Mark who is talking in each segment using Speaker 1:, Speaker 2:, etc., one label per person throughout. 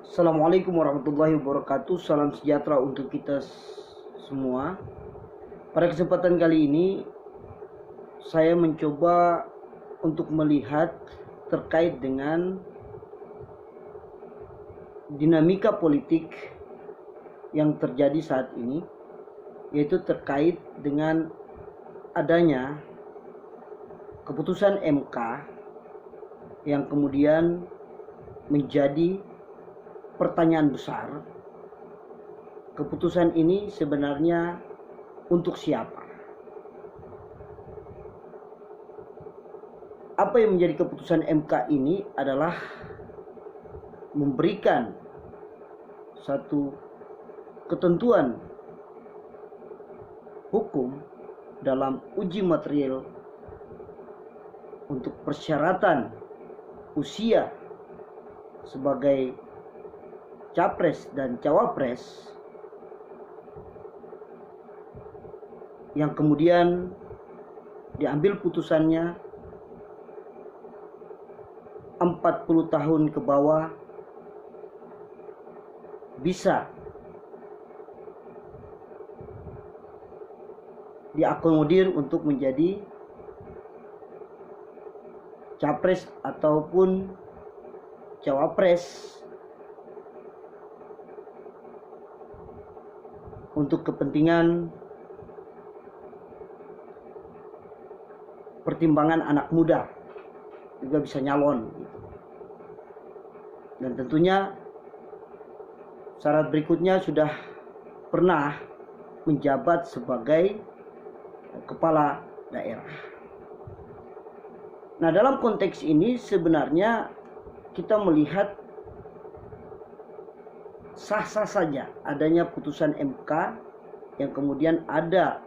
Speaker 1: Assalamualaikum warahmatullahi wabarakatuh. Salam sejahtera untuk kita semua. Pada kesempatan kali ini saya mencoba untuk melihat terkait dengan dinamika politik yang terjadi saat ini, yaitu terkait dengan adanya keputusan MK yang kemudian menjadi pertanyaan besar. Keputusan ini sebenarnya untuk siapa? Apa yang menjadi keputusan MK ini adalah memberikan satu ketentuan hukum dalam uji material untuk persyaratan usia sebagai capres dan cawapres, yang kemudian diambil putusannya 40 tahun ke bawah bisa diakomodir untuk menjadi capres ataupun cawapres untuk kepentingan pertimbangan anak muda juga bisa nyalon. Dan tentunya syarat berikutnya sudah pernah menjabat sebagai kepala daerah. Nah, dalam konteks ini sebenarnya kita melihat sah-sah saja adanya putusan MK yang kemudian ada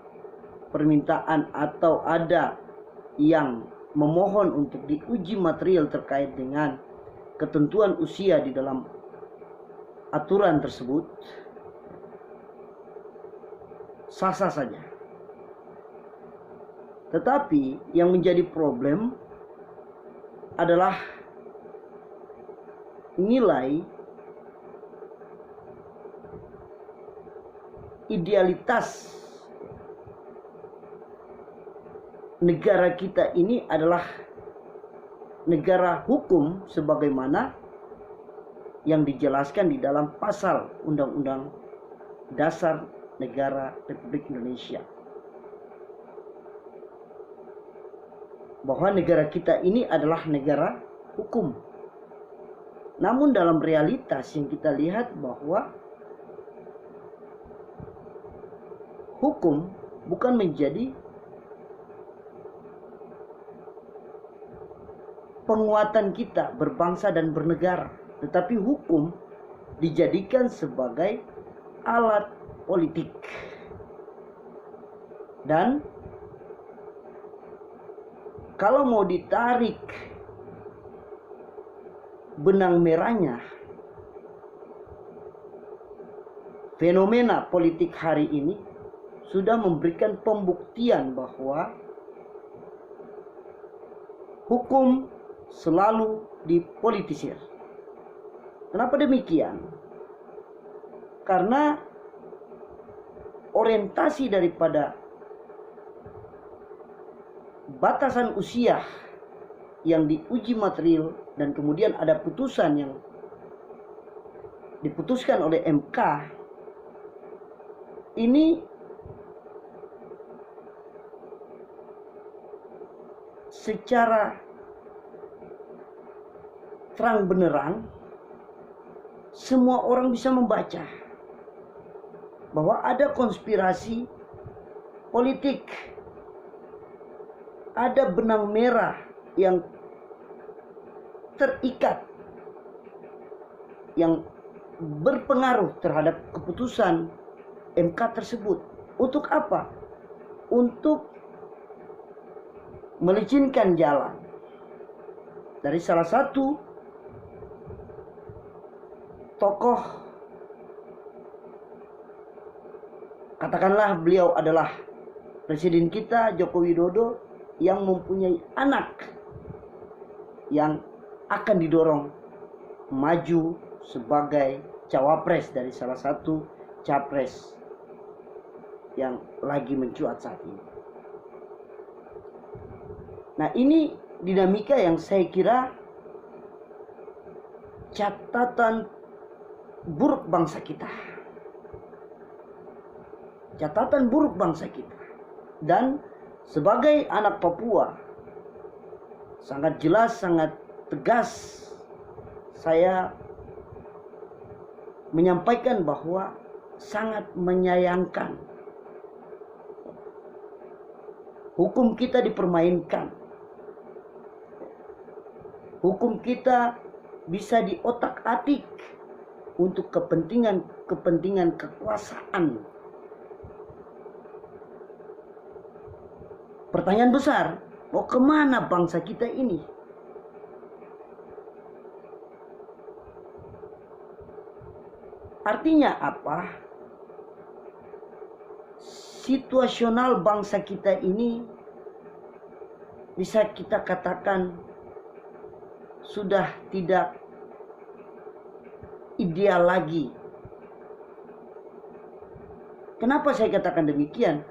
Speaker 1: permintaan atau ada yang memohon untuk diuji material terkait dengan ketentuan usia di dalam aturan tersebut, sah-sah saja. Tetapi yang menjadi problem adalah nilai idealitas negara kita ini adalah negara hukum sebagaimana yang dijelaskan di dalam pasal Undang-Undang Dasar Negara Republik Indonesia, bahwa negara kita ini adalah negara hukum. Namun dalam realitas yang kita lihat bahwa hukum bukan menjadi penguatan kita berbangsa dan bernegara, tetapi hukum dijadikan sebagai alat politik. Dan kalau mau ditarik benang merahnya, fenomena politik hari ini sudah memberikan pembuktian bahwa hukum selalu dipolitisir. Kenapa demikian? Karena orientasi daripada batasan usia yang diuji material dan kemudian ada putusan yang diputuskan oleh MK ini secara terang benerang semua orang bisa membaca bahwa ada konspirasi politik, ada benang merah yang terikat yang berpengaruh terhadap keputusan MK tersebut. Untuk apa? Untuk melicinkan jalan dari salah satu tokoh, katakanlah beliau adalah presiden kita Joko Widodo, yang mempunyai anak yang akan didorong maju sebagai cawapres dari salah satu capres yang lagi mencuat saat ini. Nah, ini dinamika yang saya kira catatan buruk bangsa kita. Catatan buruk bangsa kita. Dan sebagai anak Papua, sangat jelas, sangat tegas saya menyampaikan bahwa sangat menyayangkan hukum kita dipermainkan. Hukum kita bisa diotak-atik untuk kepentingan kekuasaan. Pertanyaan besar, mau kemana bangsa kita ini? Artinya apa? Situasional bangsa kita ini bisa kita katakan sudah tidak ideal lagi. Kenapa saya katakan demikian?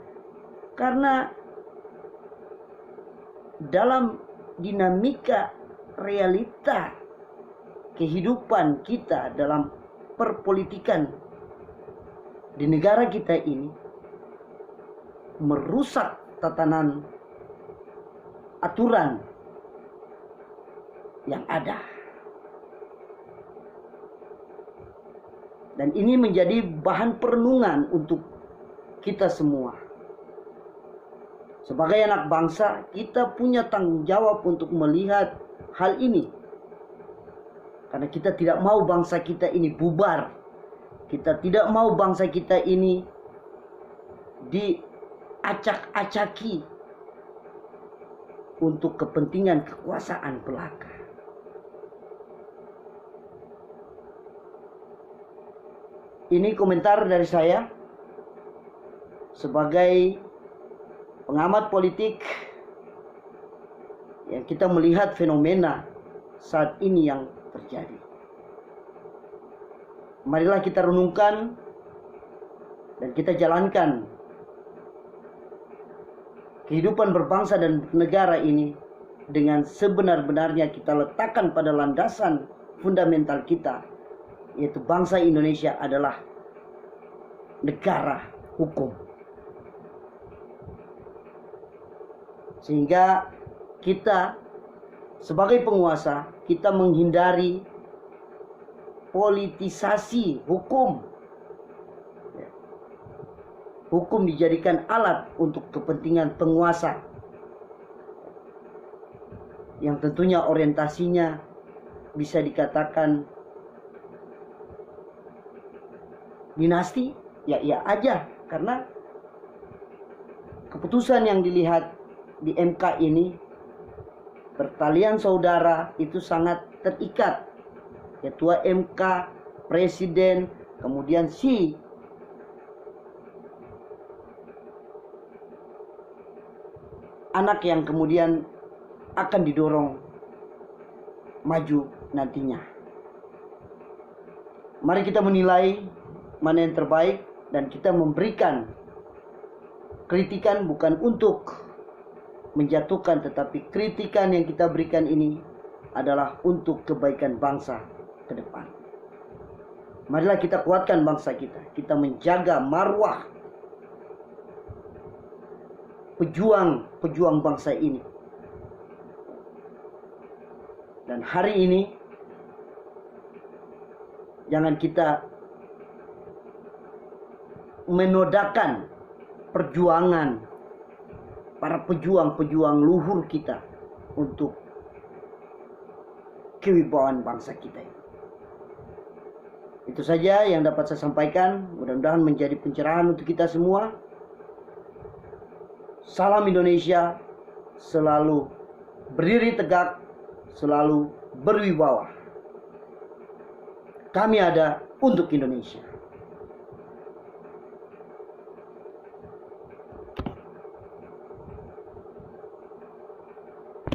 Speaker 1: Karena dalam dinamika realita kehidupan kita dalam perpolitikan di negara kita ini merusak tatanan aturan yang ada. Dan ini menjadi bahan perenungan untuk kita semua. Sebagai anak bangsa, kita punya tanggung jawab untuk melihat hal ini. Karena kita tidak mau bangsa kita ini bubar. Kita tidak mau bangsa kita ini diacak-acaki untuk kepentingan kekuasaan belaka. Ini komentar dari saya sebagai pengamat politik yang kita melihat fenomena saat ini yang terjadi. Marilah kita renungkan dan kita jalankan kehidupan berbangsa dan negara ini dengan sebenar-benarnya kita letakkan pada landasan fundamental kita, yaitu bangsa Indonesia adalah negara hukum. Sehingga kita sebagai penguasa, kita menghindari politisasi hukum. Hukum dijadikan alat untuk kepentingan penguasa, yang tentunya orientasinya bisa dikatakan dinasti. Ya iya aja, karena keputusan yang dilihat di MK ini, pertalian saudara itu sangat terikat. Ketua MK, presiden, kemudian si anak yang kemudian akan didorong maju nantinya. Mari kita menilai mana yang terbaik dan kita memberikan kritikan bukan untuk menjatuhkan, tetapi kritikan yang kita berikan ini adalah untuk kebaikan bangsa ke depan. Marilah kita kuatkan bangsa kita. Kita menjaga marwah pejuang bangsa ini. Dan hari ini jangan kita menodakan perjuangan para pejuang luhur kita untuk kewibawaan bangsa kita ini. Itu saja yang dapat saya sampaikan. Mudah-mudahan menjadi pencerahan untuk kita semua. Salam Indonesia, selalu berdiri tegak, selalu berwibawa. Kami ada untuk Indonesia.